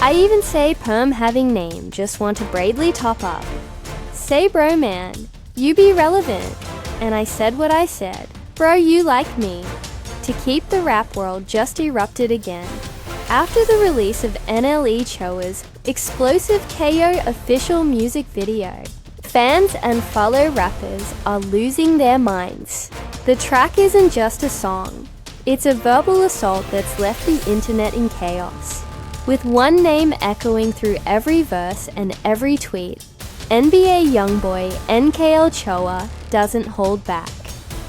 I even say perm having name, just want to braidly top up. Say bro man, you be relevant. And I said what I said, bro you like me. To keep the rap world just erupted again. After the release of NLE Choppa's explosive KO official music video, fans and fellow rappers are losing their minds. The track isn't just a song, it's a verbal assault that's left the internet in chaos. With one name echoing through every verse and every tweet, NBA YoungBoy NLE Choppa doesn't hold back.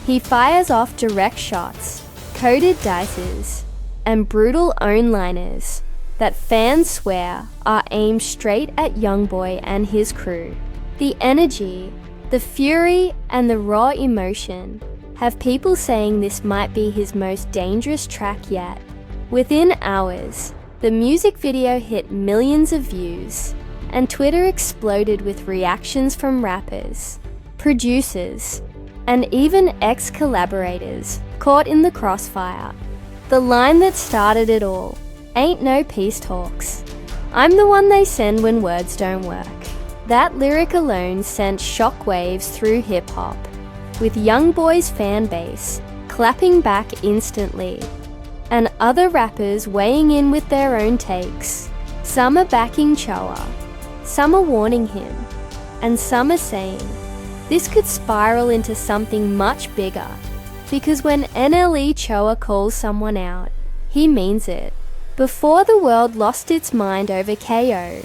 He fires off direct shots, coded dices, and brutal own-liners that fans swear are aimed straight at YoungBoy and his crew. The energy, the fury, and the raw emotion have people saying this might be his most dangerous track yet. Within hours, the music video hit millions of views, and Twitter exploded with reactions from rappers, producers, and even ex-collaborators caught in the crossfire. The line that started it all, "Ain't no peace talks. I'm the one they send when words don't work." That lyric alone sent shockwaves through hip-hop, with YoungBoy's fan base clapping back instantly, and other rappers weighing in with their own takes. Some are backing Choppa, some are warning him, and some are saying this could spiral into something much bigger, because when NLE Choppa calls someone out, he means it. Before the world lost its mind over KO,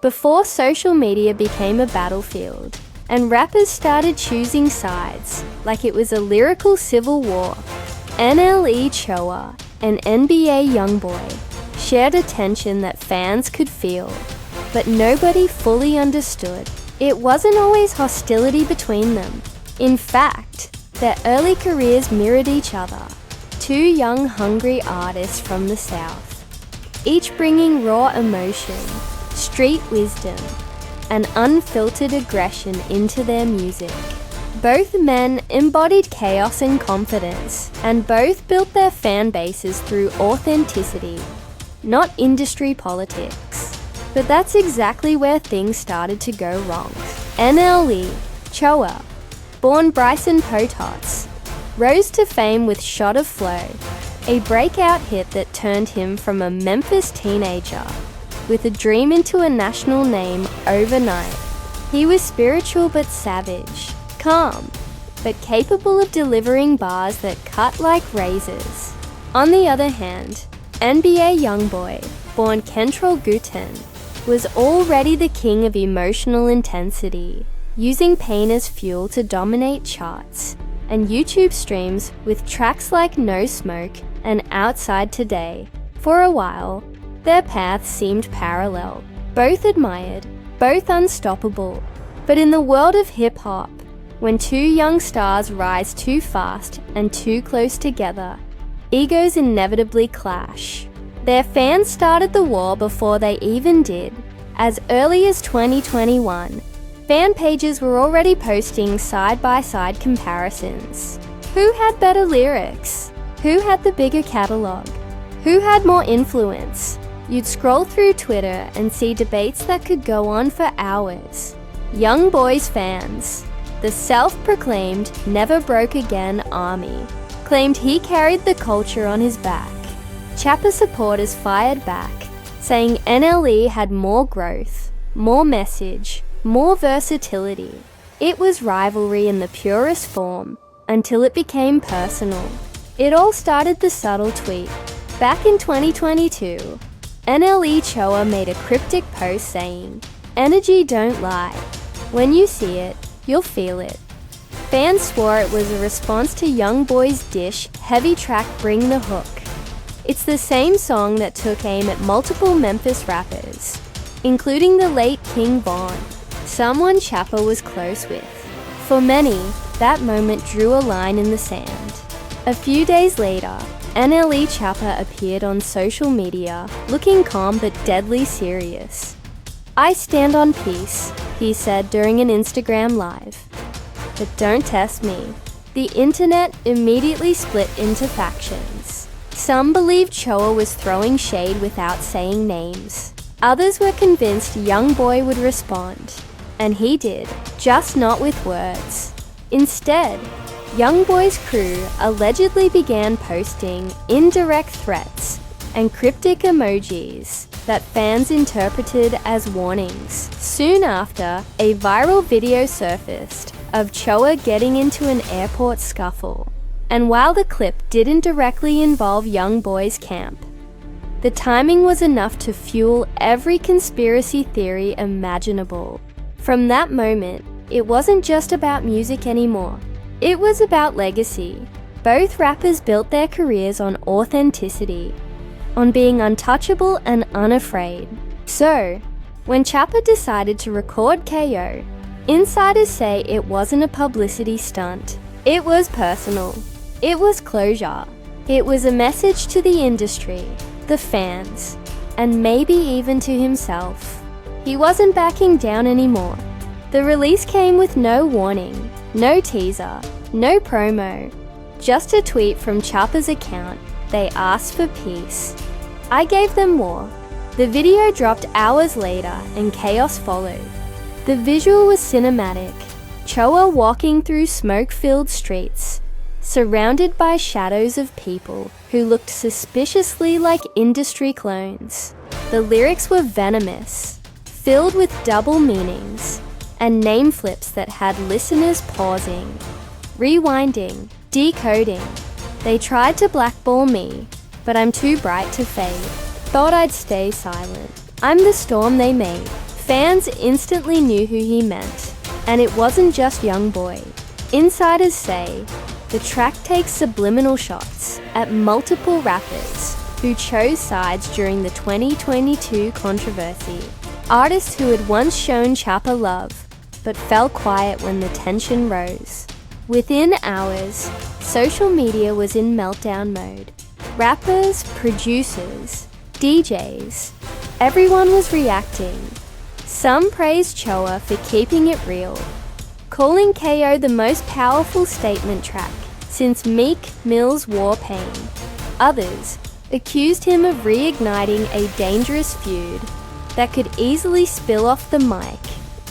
before social media became a battlefield, and rappers started choosing sides like it was a lyrical civil war, NLE Choppa and NBA YoungBoy shared a tension that fans could feel, but nobody fully understood. It wasn't always hostility between them. In fact, their early careers mirrored each other. Two young, hungry artists from the South, each bringing raw emotion, street wisdom, and unfiltered aggression into their music. Both men embodied chaos and confidence, and both built their fan bases through authenticity, not industry politics. But that's exactly where things started to go wrong. NLE Choppa, born Bryson Potots, rose to fame with Shot of Flow, a breakout hit that turned him from a Memphis teenager with a dream into a national name overnight. He was spiritual but savage, calm, but capable of delivering bars that cut like razors. On the other hand, NBA YoungBoy, born Kentrell Guten, was already the king of emotional intensity, using pain as fuel to dominate charts and YouTube streams with tracks like No Smoke and Outside Today. For a while, their paths seemed parallel, both admired, both unstoppable. But in the world of hip-hop, when two young stars rise too fast and too close together, egos inevitably clash. Their fans started the war before they even did. As early as 2021, fan pages were already posting side-by-side comparisons. Who had better lyrics? Who had the bigger catalog? Who had more influence? You'd scroll through Twitter and see debates that could go on for hours. YoungBoy's fans, the self-proclaimed Never Broke Again army, claimed he carried the culture on his back. Choppa supporters fired back, saying NLE had more growth, more message, more versatility. It was rivalry in the purest form, until it became personal. It all started the subtle tweet. Back in 2022, NLE Choppa made a cryptic post saying, "Energy don't lie. When you see it, you'll feel it." Fans swore it was a response to YoungBoy's dish heavy track Bring the Hook. It's the same song that took aim at multiple Memphis rappers, including the late King Von, someone Choppa was close with. For many, that moment drew a line in the sand. A few days later, NLE Choppa appeared on social media, looking calm but deadly serious. "I stand on peace," he said during an Instagram live. "But don't test me." The internet immediately split into factions. Some believed Choppa was throwing shade without saying names. Others were convinced YoungBoy would respond, and he did, just not with words. Instead, YoungBoy's crew allegedly began posting indirect threats and cryptic emojis that fans interpreted as warnings. Soon after, a viral video surfaced of Choppa getting into an airport scuffle. And while the clip didn't directly involve YoungBoy's camp, the timing was enough to fuel every conspiracy theory imaginable. From that moment, it wasn't just about music anymore. It was about legacy. Both rappers built their careers on authenticity, on being untouchable and unafraid. So, when Choppa decided to record KO, insiders say it wasn't a publicity stunt. It was personal. It was closure. It was a message to the industry, the fans, and maybe even to himself. He wasn't backing down anymore. The release came with no warning, no teaser, no promo, just a tweet from Choppa's account. They asked for peace. I gave them more. The video dropped hours later and chaos followed. The visual was cinematic. Choppa walking through smoke-filled streets, surrounded by shadows of people who looked suspiciously like industry clones. The lyrics were venomous, filled with double meanings, and name flips that had listeners pausing, rewinding, decoding. They tried to blackball me, but I'm too bright to fade. Thought I'd stay silent. I'm the storm they made. Fans instantly knew who he meant, and it wasn't just YoungBoy. Insiders say the track takes subliminal shots at multiple rappers who chose sides during the 2022 controversy. Artists who had once shown Choppa love, but fell quiet when the tension rose. Within hours, social media was in meltdown mode. Rappers, producers, DJs, everyone was reacting. Some praised Choppa for keeping it real, calling KO the most powerful statement track since Meek Mill's War Pain. Others accused him of reigniting a dangerous feud that could easily spill off the mic.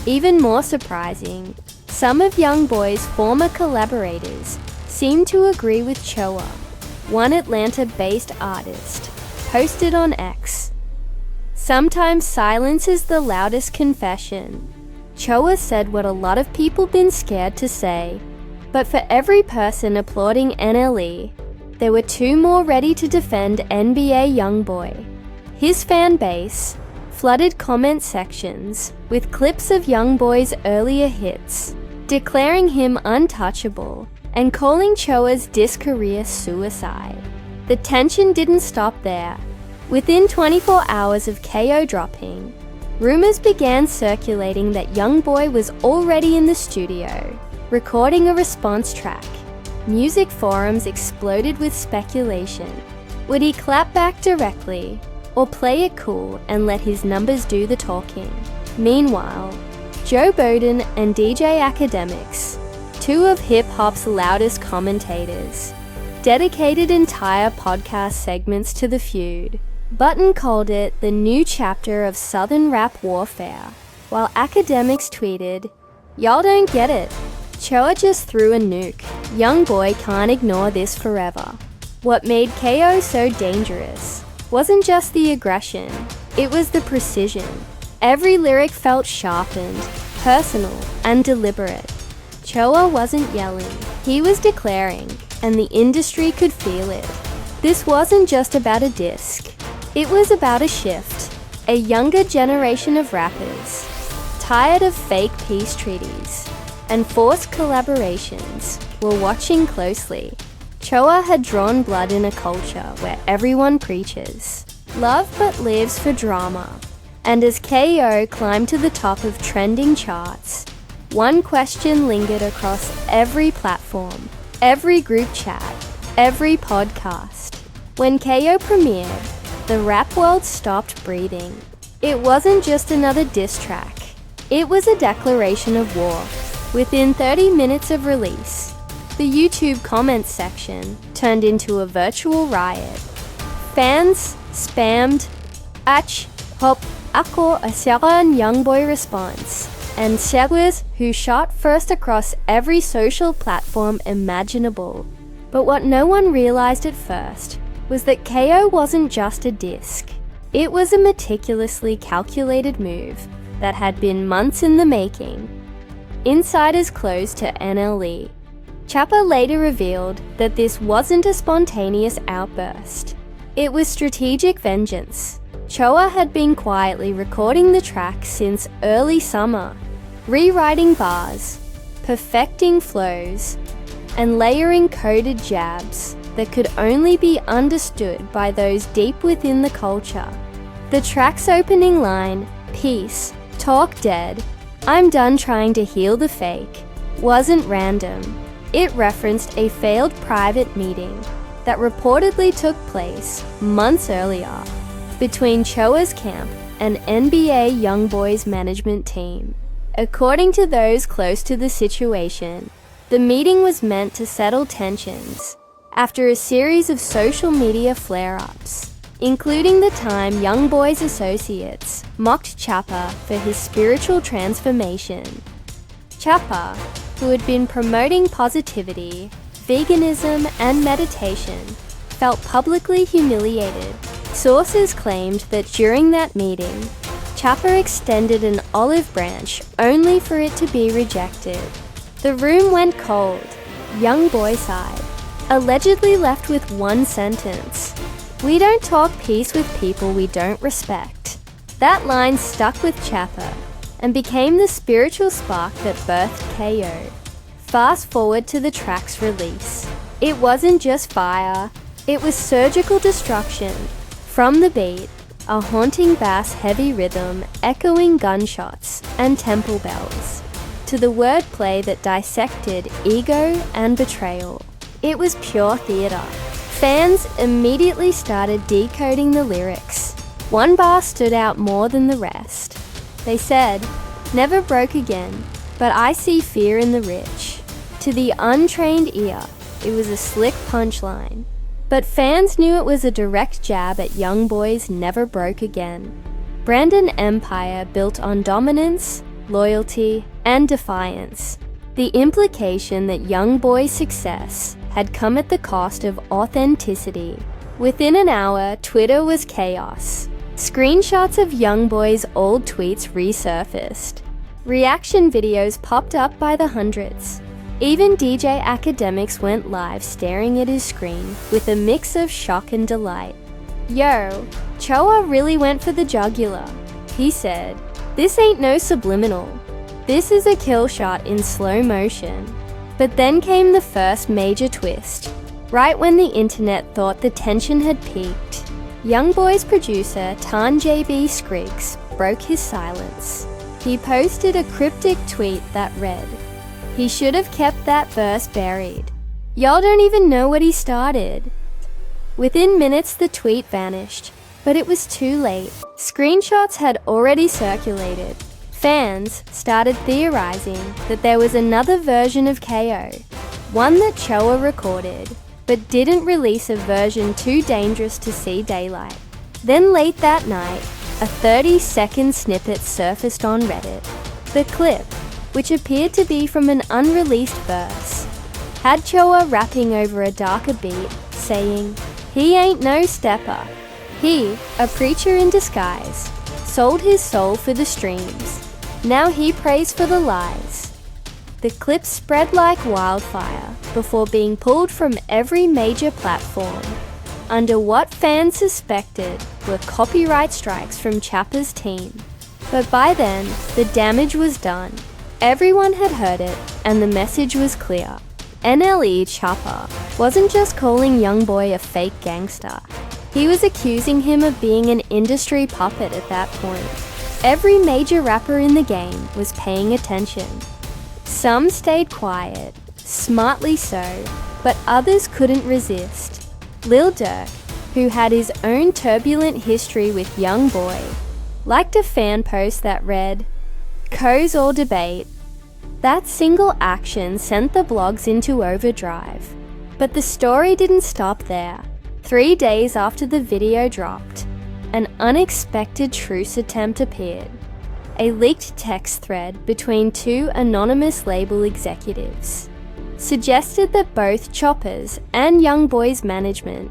Even more surprising, some of YoungBoy's former collaborators seemed to agree with Choppa. One Atlanta-based artist posted on X, "Sometimes silence is the loudest confession." Choppa said what a lot of people been scared to say, but for every person applauding NLE, there were two more ready to defend NBA YoungBoy. His fan base flooded comment sections with clips of YoungBoy's earlier hits, declaring him untouchable and calling Choppa's diss career suicide. The tension didn't stop there. Within 24 hours of KO dropping, rumors began circulating that YoungBoy was already in the studio, recording a response track. Music forums exploded with speculation. Would he clap back directly, or play it cool and let his numbers do the talking? Meanwhile, Joe Budden and DJ Academics, two of hip-hop's loudest commentators, dedicated entire podcast segments to the feud. Budden called it the new chapter of Southern rap warfare, while Academics tweeted, "Y'all don't get it. Choppa just threw a nuke. YoungBoy can't ignore this forever." What made KO so dangerous wasn't just the aggression, it was the precision. Every lyric felt sharpened, personal, and deliberate. Choppa wasn't yelling, he was declaring, and the industry could feel it. This wasn't just about a disc, it was about a shift. A younger generation of rappers, tired of fake peace treaties and forced collaborations, were watching closely. Choppa had drawn blood in a culture where everyone preaches love but lives for drama. And as KO climbed to the top of trending charts, one question lingered across every platform, every group chat, every podcast. When KO premiered, the rap world stopped breathing. It wasn't just another diss track, it was a declaration of war. Within 30 minutes of release, the YouTube comments section turned into a virtual riot. Fans spammed "Ach, hop, Ako asaran YoungBoy response, and shockwaves who shot first across every social platform imaginable. But what no one realized at first was that KO wasn't just a disc. It was a meticulously calculated move that had been months in the making. Insiders close to NLE Choppa later revealed that this wasn't a spontaneous outburst. It was strategic vengeance. Choppa had been quietly recording the track since early summer, rewriting bars, perfecting flows, and layering coded jabs that could only be understood by those deep within the culture. The track's opening line, "Peace, talk dead, I'm done trying to heal the fake," wasn't random. It referenced a failed private meeting that reportedly took place months earlier between Choppa's camp and NBA YoungBoy's management team. According to those close to the situation, the meeting was meant to settle tensions after a series of social media flare-ups, including the time YoungBoy's associates mocked Choppa for his spiritual transformation. Choppa, who had been promoting positivity, veganism, and meditation, felt publicly humiliated. Sources claimed that during that meeting, Choppa extended an olive branch only for it to be rejected. The room went cold. YoungBoy sighed, allegedly left with one sentence: "We don't talk peace with people we don't respect." That line stuck with Choppa and became the spiritual spark that birthed KO. Fast forward to the track's release. It wasn't just fire, it was surgical destruction. From the beat, a haunting bass heavy rhythm echoing gunshots and temple bells, to the wordplay that dissected ego and betrayal. It was pure theater. Fans immediately started decoding the lyrics. One bar stood out more than the rest. They said, "Never broke again, but I see fear in the rich." To the untrained ear, it was a slick punchline. But fans knew it was a direct jab at YoungBoy's Never Broke Again. Brand an empire built on dominance, loyalty, and defiance. The implication that YoungBoy's success had come at the cost of authenticity. Within an hour, Twitter was chaos. Screenshots of YoungBoy's old tweets resurfaced. Reaction videos popped up by the hundreds. Even DJ Academics went live staring at his screen with a mix of shock and delight. "Yo, Choppa really went for the jugular," he said. "This ain't no subliminal. This is a kill shot in slow motion." But then came the first major twist. Right when the internet thought the tension had peaked, YoungBoy's producer Tan JB Scriggs broke his silence. He posted a cryptic tweet that read, "He should have kept that verse buried. Y'all don't even know what he started." Within minutes the tweet vanished, but it was too late. Screenshots had already circulated. Fans started theorizing that there was another version of KO, one that Choppa recorded, but didn't release a version too dangerous to see daylight. Then late that night, a 30-second snippet surfaced on Reddit. The clip, which appeared to be from an unreleased verse, had Choppa rapping over a darker beat, saying, "He ain't no stepper. He, a preacher in disguise, sold his soul for the streams. Now he prays for the lies." The clip spread like wildfire before being pulled from every major platform, under what fans suspected were copyright strikes from Choppa's team. But by then, the damage was done. Everyone had heard it, and the message was clear. NLE Choppa wasn't just calling YoungBoy a fake gangster. He was accusing him of being an industry puppet at that point. Every major rapper in the game was paying attention. Some stayed quiet, smartly so, but others couldn't resist. Lil Durk, who had his own turbulent history with YoungBoy, liked a fan post that read, "Co's or debate." That single action sent the blogs into overdrive. But the story didn't stop there. 3 days after the video dropped, an unexpected truce attempt appeared. A leaked text thread between two anonymous label executives suggested that both Choppa's and YoungBoy's management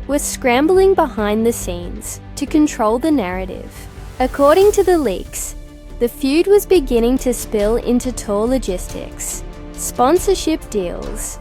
were scrambling behind the scenes to control the narrative. According to the leaks, the feud was beginning to spill into tour logistics, sponsorship deals,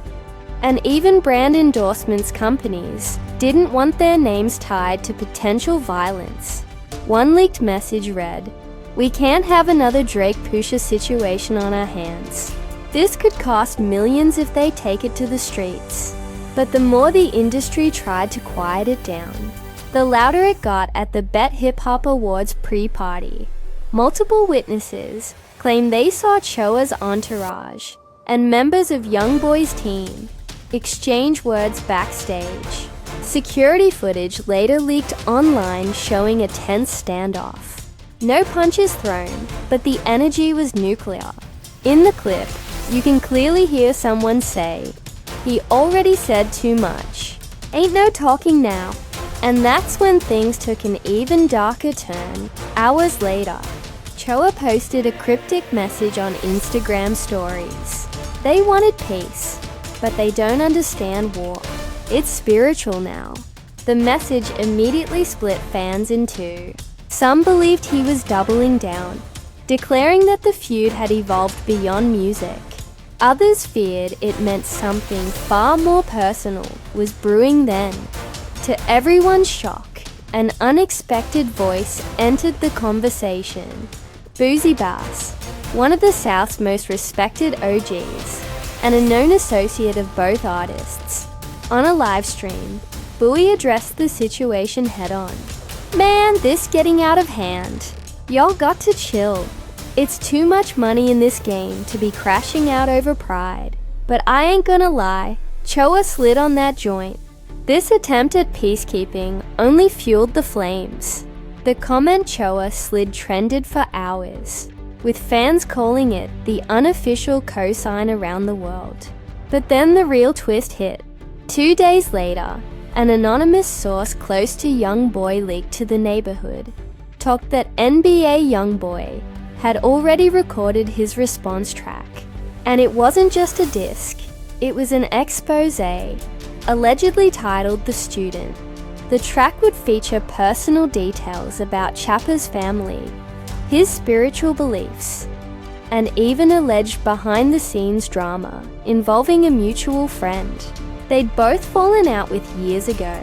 and even brand endorsements. Companies didn't want their names tied to potential violence. One leaked message read, "We can't have another Drake-Pusha situation on our hands. This could cost millions if they take it to the streets." But the more the industry tried to quiet it down, the louder it got at the Bet Hip Hop Awards pre-party. Multiple witnesses claimed they saw Choppa's entourage and members of YoungBoy's team exchange words backstage. Security footage later leaked online showing a tense standoff. No punches thrown, but the energy was nuclear. In the clip, you can clearly hear someone say, "He already said too much. Ain't no talking now." And that's when things took an even darker turn. Hours later, Choppa posted a cryptic message on Instagram stories. They wanted peace, but they don't understand war. It's spiritual now. The message immediately split fans in two. Some believed he was doubling down, declaring that the feud had evolved beyond music. Others feared it meant something far more personal was brewing then. To everyone's shock, an unexpected voice entered the conversation. Boozy Bass, one of the South's most respected OGs, and a known associate of both artists. On a live stream, Bowie addressed the situation head-on. "Man, this getting out of hand. Y'all got to chill. It's too much money in this game to be crashing out over pride. But I ain't gonna lie, Choppa slid on that joint." This attempt at peacekeeping only fueled the flames. The comment Choppa slid trended for hours, with fans calling it the unofficial cosign around the world. But then the real twist hit. 2 days later, an anonymous source close to YoungBoy leaked to the neighborhood, talked that NBA YoungBoy had already recorded his response track. And it wasn't just a disc, it was an exposé, allegedly titled The Student. The track would feature personal details about Choppa's family, his spiritual beliefs, and even alleged behind-the-scenes drama involving a mutual friend they'd both fallen out with years ago.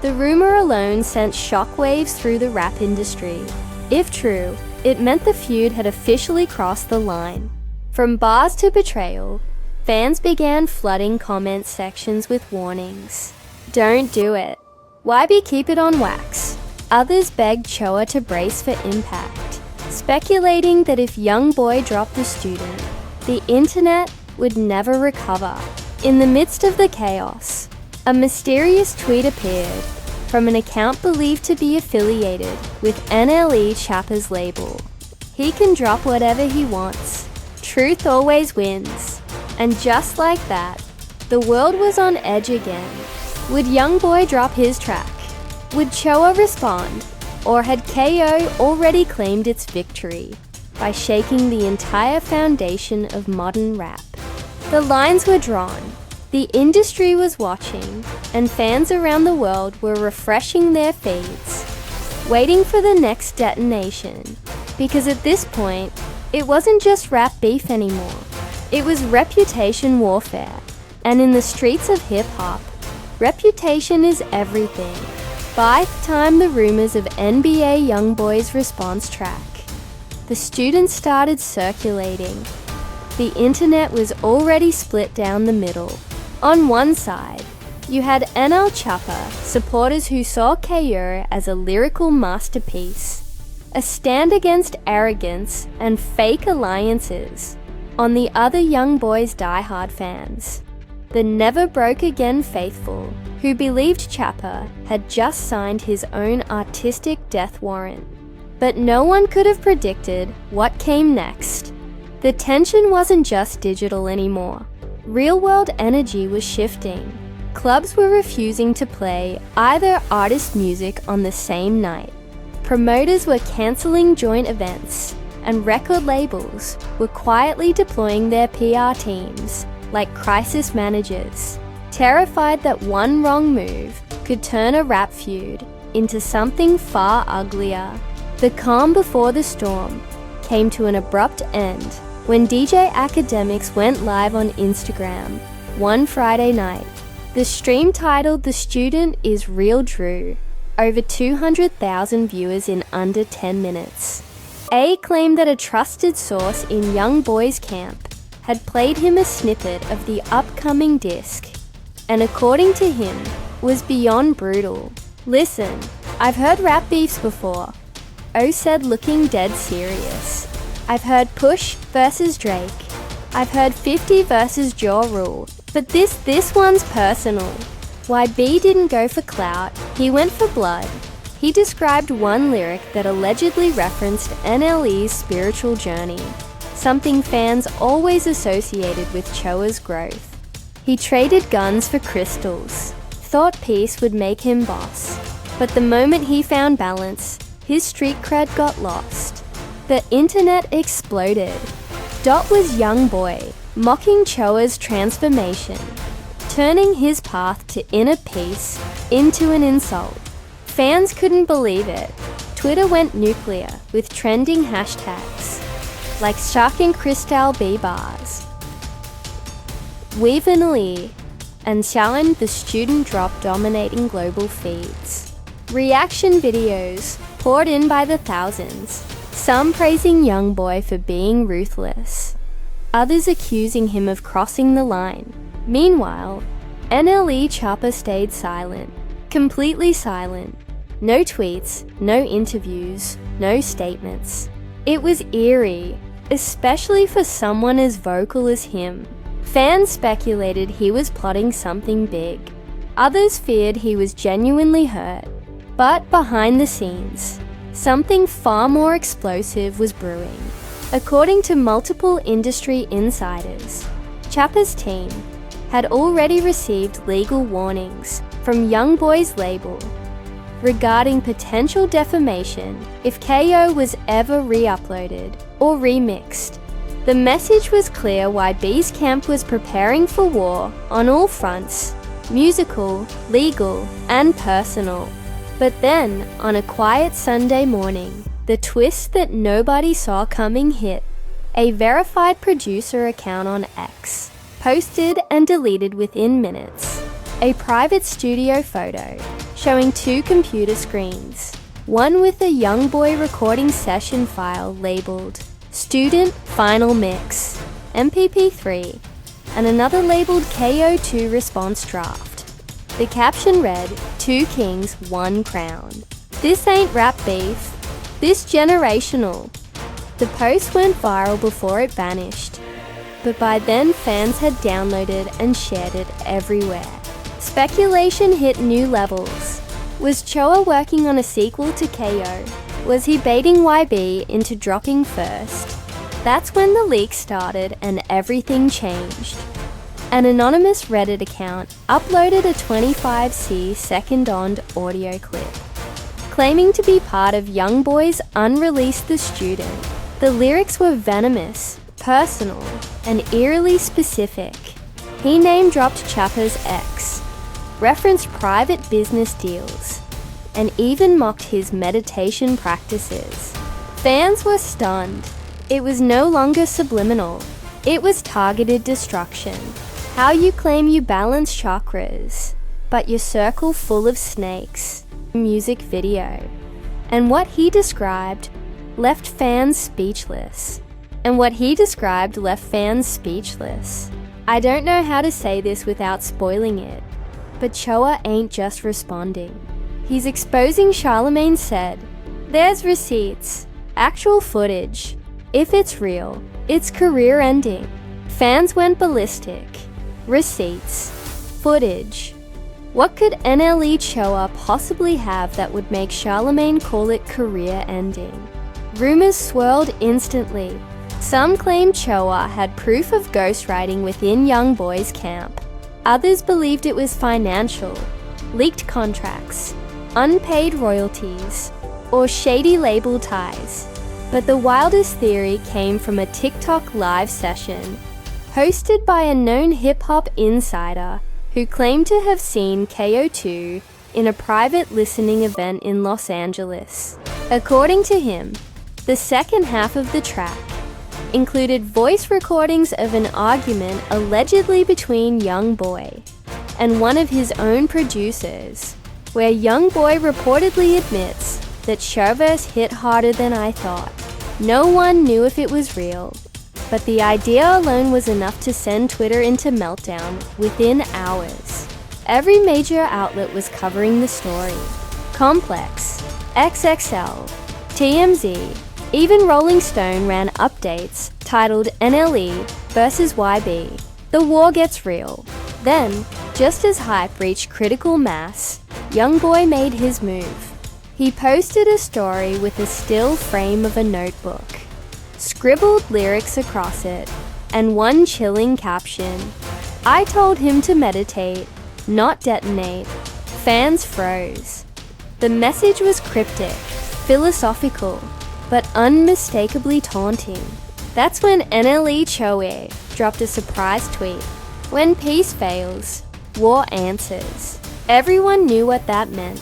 The rumor alone sent shockwaves through the rap industry. If true, it meant the feud had officially crossed the line. From bars to betrayal, fans began flooding comment sections with warnings. "Don't do it. YB, keep it on wax." Others begged Choppa to brace for impact, speculating that if YoungBoy dropped The Student, the internet would never recover. In the midst of the chaos, a mysterious tweet appeared from an account believed to be affiliated with NLE Choppa's label. "He can drop whatever he wants. Truth always wins." And just like that, the world was on edge again. Would YoungBoy drop his track? Would Choppa respond? Or had KO already claimed its victory by shaking the entire foundation of modern rap? The lines were drawn. The industry was watching, and fans around the world were refreshing their feeds, waiting for the next detonation. Because at this point, it wasn't just rap beef anymore. It was reputation warfare. And in the streets of hip-hop, reputation is everything. By the time the rumors of NBA YoungBoy's response track, The Student started circulating, the internet was already split down the middle. On one side, you had NLE Choppa supporters who saw KO as a lyrical masterpiece, a stand against arrogance and fake alliances. On the other, YoungBoy's diehard fans, the Never Broke Again faithful, who believed Choppa had just signed his own artistic death warrant. But no one could have predicted what came next. The tension wasn't just digital anymore. Real-world energy was shifting. Clubs were refusing to play either artist music on the same night. promoters were cancelling joint events, and record labels were quietly deploying their PR teams like crisis managers, terrified that one wrong move could turn a rap feud into something far uglier. The calm before the storm came to an abrupt end when DJ Academics went live on Instagram one Friday night. The stream, titled "The Student Is Real Drew," over 200,000 viewers in under 10 minutes. A claimed that a trusted source in YoungBoy's camp had played him a snippet of the upcoming disc, and according to him, was beyond brutal. "Listen, I've heard rap beefs before," O said, looking dead serious. "I've heard Push versus Drake. I've heard 50 versus Ja Rule. But this one's personal." YB didn't go for clout, he went for blood. He described one lyric that allegedly referenced NLE's spiritual journey, something fans always associated with Choa's growth. He traded guns for crystals, thought peace would make him boss. But the moment he found balance, his street cred got lost. The internet exploded. Dot was YoungBoy, mocking Choa's transformation, turning his path to inner peace into an insult. Fans couldn't believe it. Twitter went nuclear with trending hashtags like Shark and Crystal B bars, Weave NLE, and Challenge the Student drop dominating global feeds. Reaction videos poured in by the thousands, some praising YoungBoy for being ruthless, others accusing him of crossing the line. Meanwhile, NLE Choppa stayed silent, completely silent. No tweets, no interviews, no statements. It was eerie, especially for someone as vocal as him. Fans speculated he was plotting something big. Others feared he was genuinely hurt. But behind the scenes, something far more explosive was brewing. According to multiple industry insiders, Choppa's team had already received legal warnings from YoungBoy's label regarding potential defamation if KO was ever re-uploaded or remixed. The message was clear: YB's camp was preparing for war on all fronts, musical, legal, and personal. But then, on a quiet Sunday morning, the twist that nobody saw coming hit. A verified producer account on X posted and deleted within minutes a private studio photo showing two computer screens, one with a YoungBoy recording session file labeled Student Final Mix MP3 and another labeled KO2 Response Draft. The caption read, "Two kings, one crown. This ain't rap beef, this generational." The post went viral before it vanished, but by then fans had downloaded and shared it everywhere. Speculation hit new levels. Was Choa working on a sequel to KO? Was he baiting YB into dropping first? That's when the leak started and everything changed. An anonymous Reddit account uploaded a 25 second-on audio clip, claiming to be part of YoungBoy's unreleased The Student. The lyrics were venomous, personal, and eerily specific. He name-dropped Choppa's ex, referenced private business deals, and even mocked his meditation practices. Fans were stunned. It was no longer subliminal. It was targeted destruction. How you claim you balance chakras, but your circle full of snakes. Music video. And what he described left fans speechless. I don't know how to say this without spoiling it, but Choa ain't just responding. He's exposing Charlemagne said, "There's receipts, actual footage. If it's real, it's career ending." Fans went ballistic. Receipts, footage. What could NLE Choppa possibly have that would make Charlemagne call it career ending? Rumors swirled instantly. Some claimed Choppa had proof of ghostwriting within YoungBoy's camp. Others believed it was financial, leaked contracts, unpaid royalties, or shady label ties. But the wildest theory came from a TikTok live session hosted by a known hip-hop insider who claimed to have seen KO2 in a private listening event in Los Angeles. According to him, the second half of the track included voice recordings of an argument allegedly between YoungBoy and one of his own producers, where YoungBoy reportedly admits that Showverse hit harder than I thought. No one knew if it was real, but the idea alone was enough to send Twitter into meltdown within hours. Every major outlet was covering the story. Complex, XXL, TMZ, even Rolling Stone ran updates titled NLE versus YB. The war gets real. Then, just as hype reached critical mass, YoungBoy made his move. He posted a story with a still frame of a notebook, scribbled lyrics across it, and one chilling caption. I told him to meditate, not detonate. Fans froze. The message was cryptic, philosophical, but unmistakably taunting. That's when NLE Choppa dropped a surprise tweet. When peace fails, war answers. Everyone knew what that meant.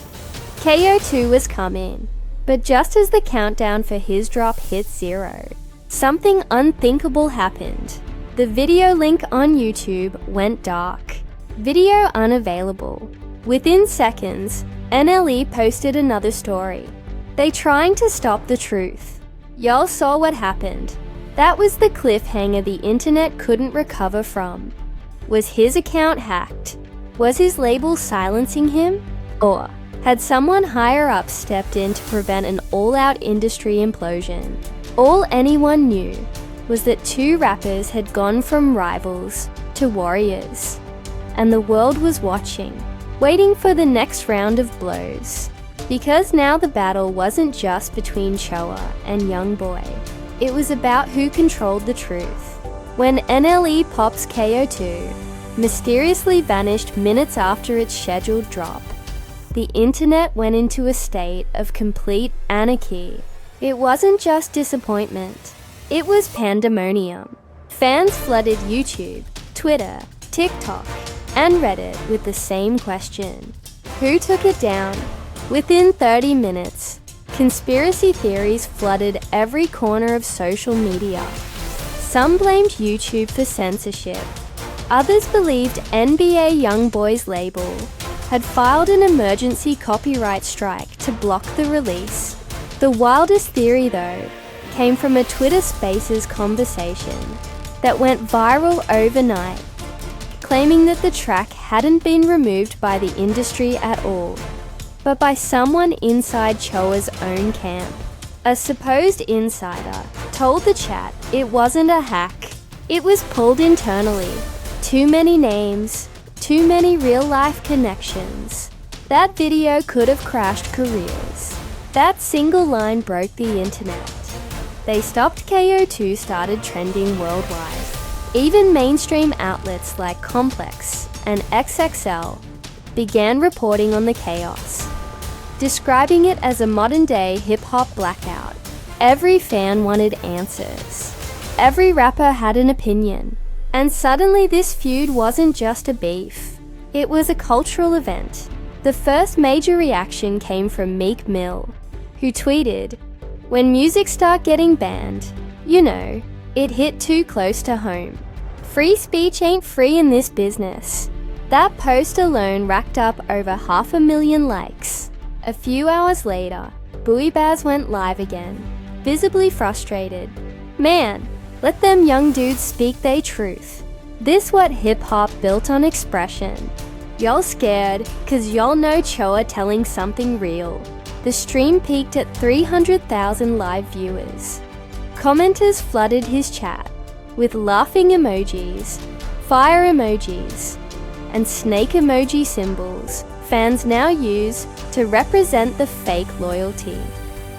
KO2 was coming, but just as the countdown for his drop hit 0, something unthinkable happened. The video link on YouTube went dark. Video unavailable. Within seconds, NLE posted another story. They trying to stop the truth. Y'all saw what happened. That was the cliffhanger the internet couldn't recover from. Was his account hacked? Was his label silencing him? Or had someone higher up stepped in to prevent an all-out industry implosion? All anyone knew was that two rappers had gone from rivals to warriors, and the world was watching, waiting for the next round of blows. Because now the battle wasn't just between Choppa and YoungBoy, it was about who controlled the truth. When NLE Pop's KO2 mysteriously vanished minutes after its scheduled drop, the internet went into a state of complete anarchy. It wasn't just disappointment, it was pandemonium. Fans flooded YouTube, Twitter, TikTok, and Reddit with the same question. Who took it down? Within 30 minutes, conspiracy theories flooded every corner of social media. Some blamed YouTube for censorship. Others believed NBA YoungBoy's label had filed an emergency copyright strike to block the release. The wildest theory, though, came from a Twitter Spaces conversation that went viral overnight, claiming that the track hadn't been removed by the industry at all, but by someone inside Choppa's own camp. A supposed insider told the chat it wasn't a hack, it was pulled internally. Too many names, too many real-life connections. That video could have crashed careers. That single line broke the internet. They stopped KO2 started trending worldwide. Even mainstream outlets like Complex and XXL began reporting on the chaos, describing it as a modern-day hip-hop blackout. Every fan wanted answers. Every rapper had an opinion. And suddenly this feud wasn't just a beef. It was a cultural event. The first major reaction came from Meek Mill, who tweeted, "When music start getting banned, you know, it hit too close to home. Free speech ain't free in this business." That post alone racked up over 500,000 likes. A few hours later, Bowie Baz went live again, visibly frustrated. "Man, let them young dudes speak they truth. This what hip-hop built on expression. Y'all scared, cause y'all know Choppa telling something real." The stream peaked at 300,000 live viewers. Commenters flooded his chat with laughing emojis, fire emojis, and snake emoji symbols fans now use to represent the fake loyalty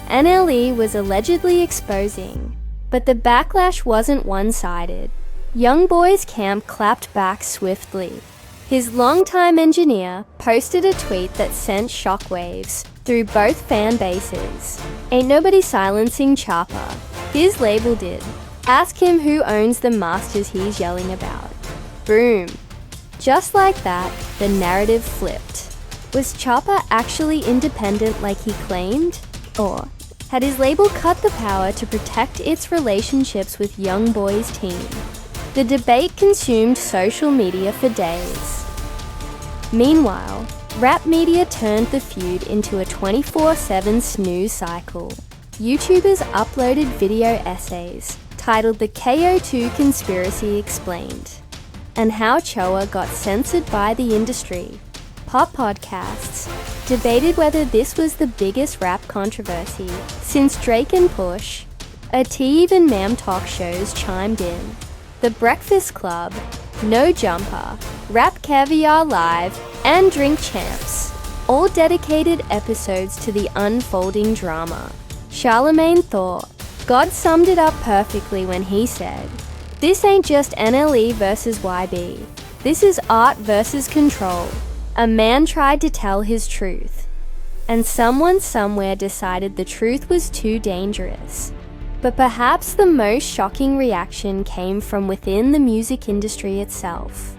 NLE was allegedly exposing. But the backlash wasn't one-sided. YoungBoy's camp clapped back swiftly. His longtime engineer posted a tweet that sent shockwaves through both fan bases. Ain't nobody silencing Choppa. His label did. Ask him who owns the masters he's yelling about. Boom. Just like that, the narrative flipped. Was Choppa actually independent like he claimed? Or had his label cut the power to protect its relationships with YoungBoy's team? The debate consumed social media for days. Meanwhile, rap media turned the feud into a 24/7 snooze cycle. YouTubers uploaded video essays titled The KO2 Conspiracy Explained, and how Choppa got censored by the industry. Pop podcasts debated whether this was the biggest rap controversy since Drake and Push. A Even Ma'am talk shows chimed in. The Breakfast Club, No Jumper, Rap Caviar Live, and Drink Champs all dedicated episodes to the unfolding drama. Charlemagne thought God summed it up perfectly when he said, "This ain't just NLE versus YB. This is art versus control." A man tried to tell his truth, and someone somewhere decided the truth was too dangerous. But perhaps the most shocking reaction came from within the music industry itself.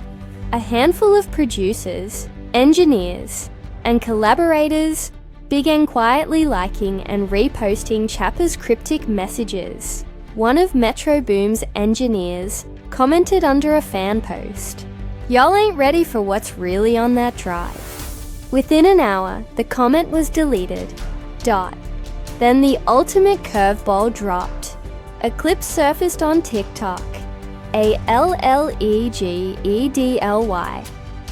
A handful of producers, engineers, and collaborators began quietly liking and reposting Choppa's cryptic messages. One of Metro Boom's engineers commented under a fan post, "Y'all ain't ready for what's really on that drive." Within an hour, the comment was deleted. Then the ultimate curveball dropped. A clip surfaced on TikTok, a LLEGEDLY,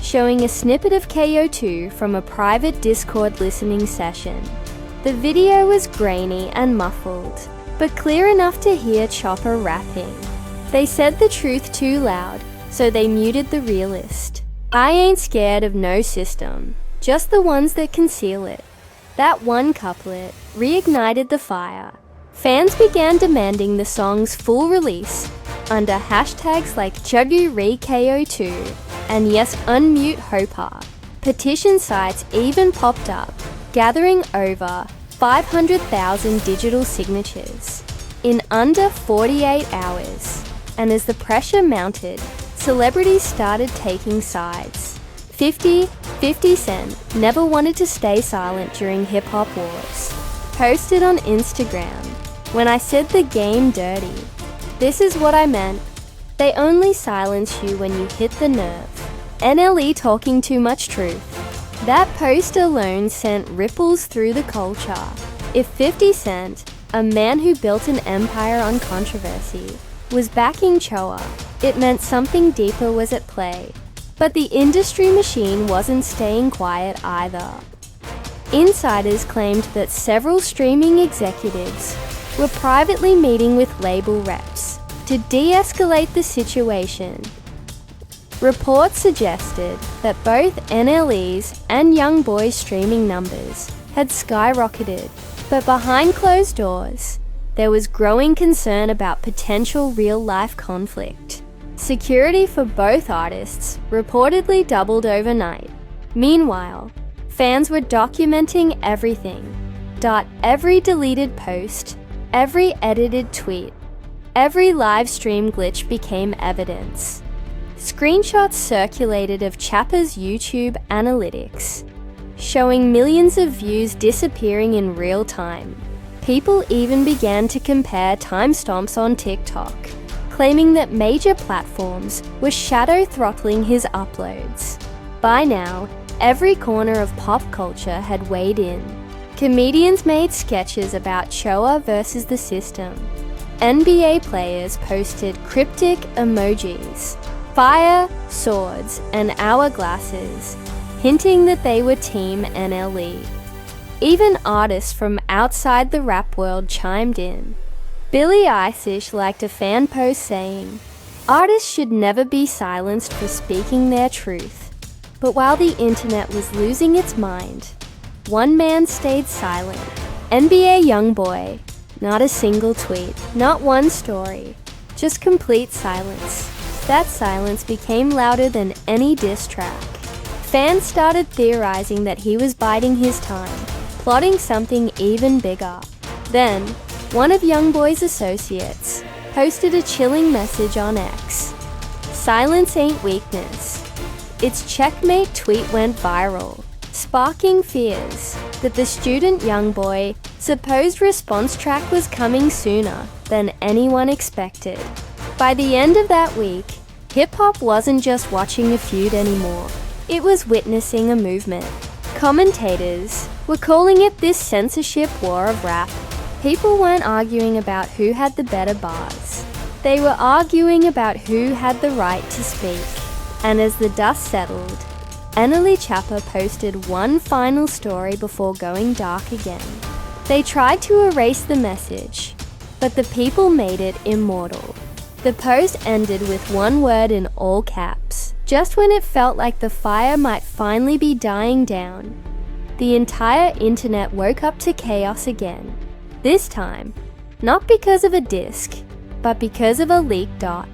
showing a snippet of KO2 from a private Discord listening session. The video was grainy and muffled, but clear enough to hear Choppa rapping. They said the truth too loud, so they muted the realist. "I ain't scared of no system, just the ones that conceal it." That one couplet reignited the fire. Fans began demanding the song's full release under hashtags like ChuggyReKO2 and Yes Unmute Hopa. Petition sites even popped up, gathering over 500,000 digital signatures in under 48 hours. And as the pressure mounted, celebrities started taking sides. 50 Cent never wanted to stay silent during hip-hop wars. Posted on Instagram, "When I said the game dirty, this is what I meant. They only silence you when you hit the nerve. NLE talking too much truth." That post alone sent ripples through the culture. If 50 Cent, a man who built an empire on controversy, was backing Choppa, it meant something deeper was at play. But the industry machine wasn't staying quiet either. Insiders claimed that several streaming executives were privately meeting with label reps to de-escalate the situation. Reports suggested that both NLE's and YoungBoy's streaming numbers had skyrocketed, but behind closed doors, there was growing concern about potential real-life conflict. Security for both artists reportedly doubled overnight. Meanwhile, fans were documenting everything. Every deleted post, every edited tweet, every live stream glitch became evidence. Screenshots circulated of Choppa's YouTube analytics, showing millions of views disappearing in real time. People even began to compare timestamps on TikTok, claiming that major platforms were shadow throttling his uploads. By now, every corner of pop culture had weighed in. Comedians made sketches about Choppa versus the system. NBA players posted cryptic emojis, fire, swords, and hourglasses, hinting that they were Team NLE. Even artists from outside the rap world chimed in. Billie Eilish liked a fan post saying, "Artists should never be silenced for speaking their truth." But while the internet was losing its mind, one man stayed silent. NBA YoungBoy. Not a single tweet, not one story, just complete silence. That silence became louder than any diss track. Fans started theorizing that he was biding his time, plotting something even bigger. Then, one of YoungBoy's associates posted a chilling message on X. "Silence ain't weakness." Its checkmate tweet went viral, sparking fears that the student YoungBoy supposed response track was coming sooner than anyone expected. By the end of that week, hip-hop wasn't just watching a feud anymore. It was witnessing a movement. Commentators were calling it this censorship war of rap. People weren't arguing about who had the better bars. They were arguing about who had the right to speak. And as the dust settled, NLE Choppa posted one final story before going dark again. They tried to erase the message, but the people made it immortal. The post ended with one word in all caps. Just when it felt like the fire might finally be dying down, the entire internet woke up to chaos again. This time, not because of a disk, but because of a leaked dot.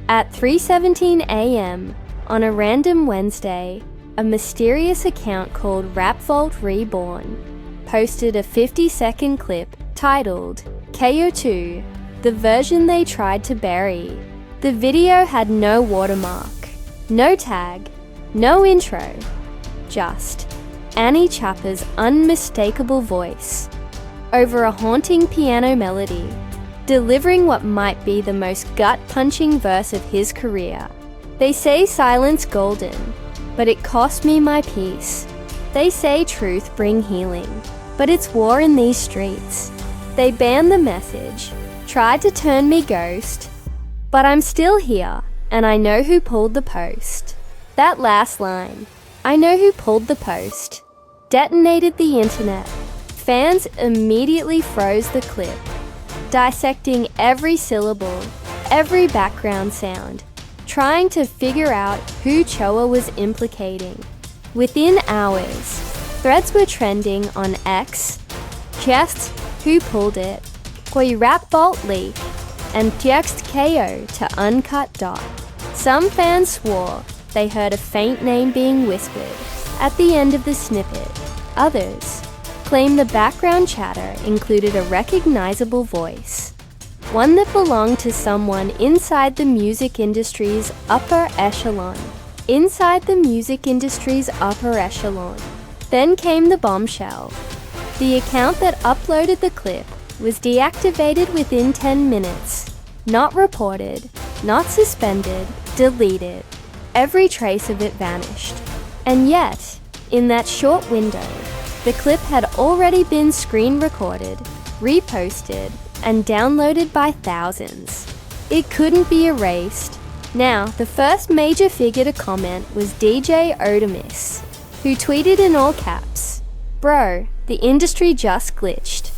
At 3:17 a.m. on a random Wednesday, a mysterious account called Rap Vault Reborn posted a 50-second clip titled KO2, the version they tried to bury. The video had no watermark, no tag, no intro, just NLE Choppa's unmistakable voice over a haunting piano melody, delivering what might be the most gut-punching verse of his career. They say silence golden, but it cost me my peace. They say truth bring healing, but it's war in these streets. They banned the message, tried to turn me ghost, but I'm still here, and I know who pulled the post. That last line, "I know who pulled the post," detonated the internet. Fans immediately froze the clip, dissecting every syllable, every background sound, trying to figure out who Choppa was implicating. Within hours, threads were trending on X, just who pulled it, Koi Rap Vault leak, and text KO to uncut dot. Some fans swore they heard a faint name being whispered at the end of the snippet. Others claimed the background chatter included a recognizable voice, one that belonged to someone inside the music industry's upper echelon. Inside the music industry's upper echelon. Then came the bombshell. The account that uploaded the clip was deactivated within 10 minutes. Not reported, not suspended, deleted. Every trace of it vanished. And yet, in that short window, the clip had already been screen recorded, reposted, and downloaded by thousands. It couldn't be erased. Now, the first major figure to comment was DJ Odomus, who tweeted in all caps, "Bro, the industry just glitched."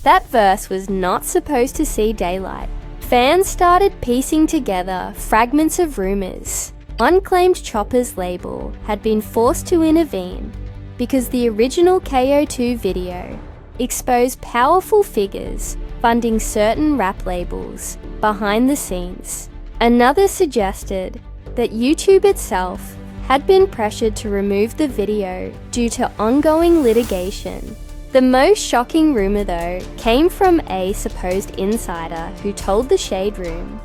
That verse was not supposed to see daylight. Fans started piecing together fragments of rumors. Unclaimed Choppa's label had been forced to intervene because the original KO2 video exposed powerful figures funding certain rap labels behind the scenes. Another suggested that YouTube itself had been pressured to remove the video due to ongoing litigation. The most shocking rumor, though, came from a supposed insider who told the Shade Room,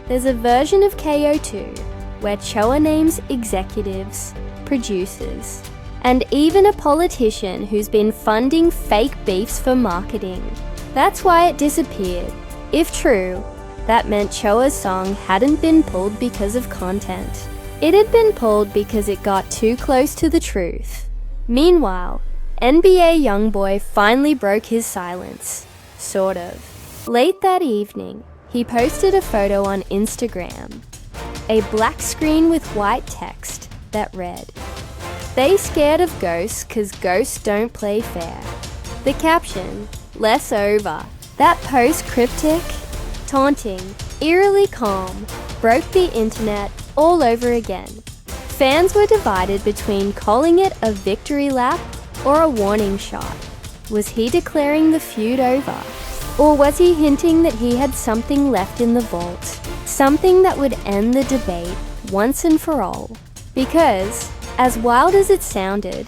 "There's a version of KO2 where Choppa names executives, producers, and even a politician who's been funding fake beefs for marketing. That's why it disappeared." If true, that meant Choppa's song hadn't been pulled because of content. It had been pulled because it got too close to the truth. Meanwhile, NBA YoungBoy finally broke his silence. Sort of. Late that evening, he posted a photo on Instagram. A black screen with white text that read, "They scared of ghosts 'cause ghosts don't play fair." The caption, "Less over." That post cryptic, taunting, eerily calm, broke the internet all over again. Fans were divided between calling it a victory lap or a warning shot. Was he declaring the feud over? Or was he hinting that he had something left in the vault? Something that would end the debate once and for all? Because, as wild as it sounded,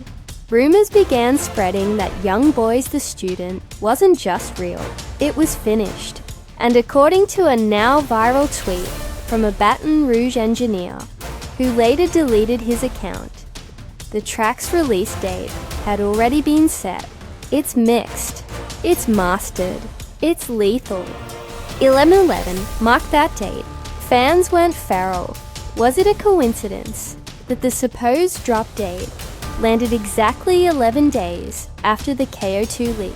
rumors began spreading that YoungBoy the student wasn't just real, it was finished. And according to a now viral tweet from a Baton Rouge engineer, who later deleted his account, the track's release date had already been set. It's mixed, it's mastered, it's lethal. 11/11 marked that date. Fans went feral. Was it a coincidence that the supposed drop date landed exactly 11 days after the KO2 leak?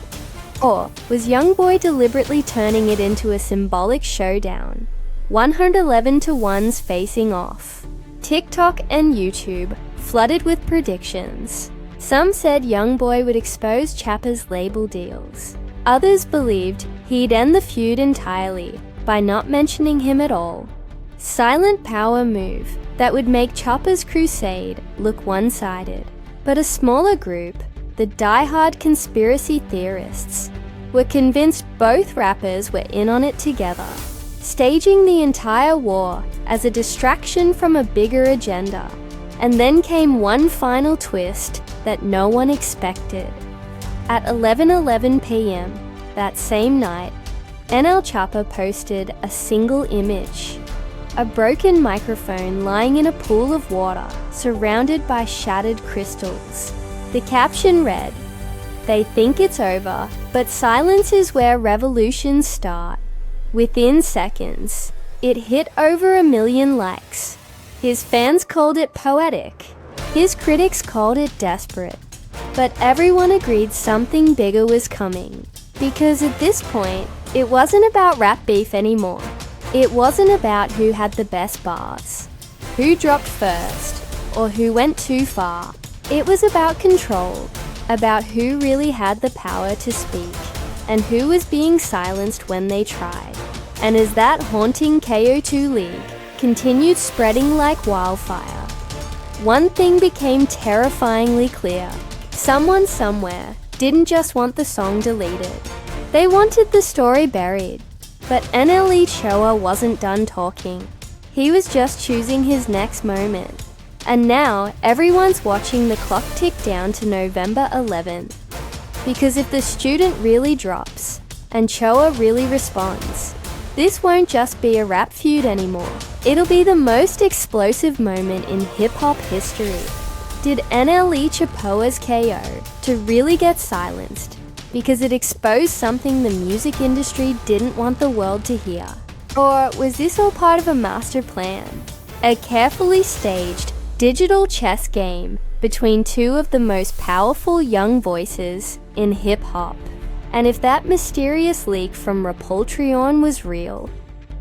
Or was YoungBoy deliberately turning it into a symbolic showdown? 111 to 1s facing off. TikTok and YouTube flooded with predictions. Some said YoungBoy would expose Choppa's label deals. Others believed he'd end the feud entirely by not mentioning him at all. Silent power move that would make Choppa's crusade look one-sided. But a smaller group, the die-hard conspiracy theorists, were convinced both rappers were in on it together, staging the entire war as a distraction from a bigger agenda. And then came one final twist that no one expected. At 11:11 p.m. that same night, NLE Choppa posted a single image. A broken microphone lying in a pool of water surrounded by shattered crystals. The caption read, "They think it's over, but silence is where revolutions start." Within seconds, it hit over 1 million likes. His fans called it poetic. His critics called it desperate. But everyone agreed something bigger was coming. Because at this point, it wasn't about rap beef anymore. It wasn't about who had the best bars, who dropped first, or who went too far. It was about control, about who really had the power to speak, and who was being silenced when they tried. And as that haunting KO2 league continued spreading like wildfire, one thing became terrifyingly clear. Someone somewhere didn't just want the song deleted. They wanted the story buried. But NLE Choppa wasn't done talking. He was just choosing his next moment. And now everyone's watching the clock tick down to November 11th. Because if the student really drops and Choppa really responds, this won't just be a rap feud anymore. It'll be the most explosive moment in hip-hop history. Did NLE Choppa's KO to really get silenced because it exposed something the music industry didn't want the world to hear? Or was this all part of a master plan? A carefully staged digital chess game between two of the most powerful young voices in hip-hop? And if that mysterious leak from Repultreon was real,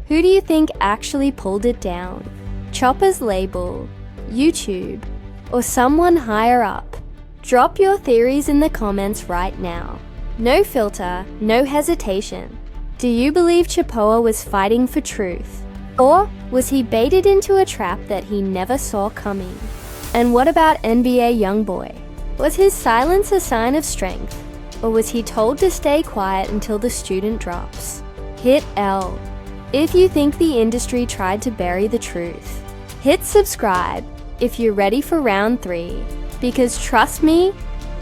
who do you think actually pulled it down? Choppa's label, YouTube, or someone higher up? Drop your theories in the comments right now. No filter, no hesitation. Do you believe Choppa was fighting for truth? Or was he baited into a trap that he never saw coming? And what about NBA YoungBoy? Was his silence a sign of strength? Or was he told to stay quiet until the student drops? Hit L if you think the industry tried to bury the truth. Hit subscribe if you're ready for round 3, because trust me,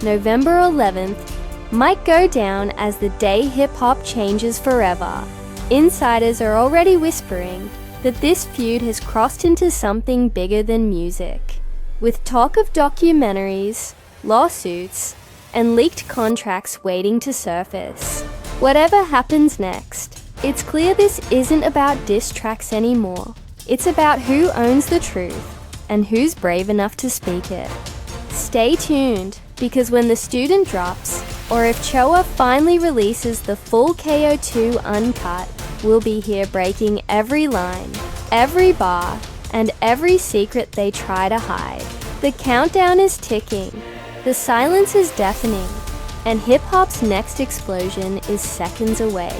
November 11th might go down as the day hip-hop changes forever. Insiders are already whispering that this feud has crossed into something bigger than music, with talk of documentaries, lawsuits, and leaked contracts waiting to surface. Whatever happens next, it's clear this isn't about diss tracks anymore. It's about who owns the truth and who's brave enough to speak it. Stay tuned, because when the student drops, or if Choppa finally releases the full KO2 uncut, we'll be here breaking every line, every bar, and every secret they try to hide. The countdown is ticking, the silence is deafening, and hip-hop's next explosion is seconds away.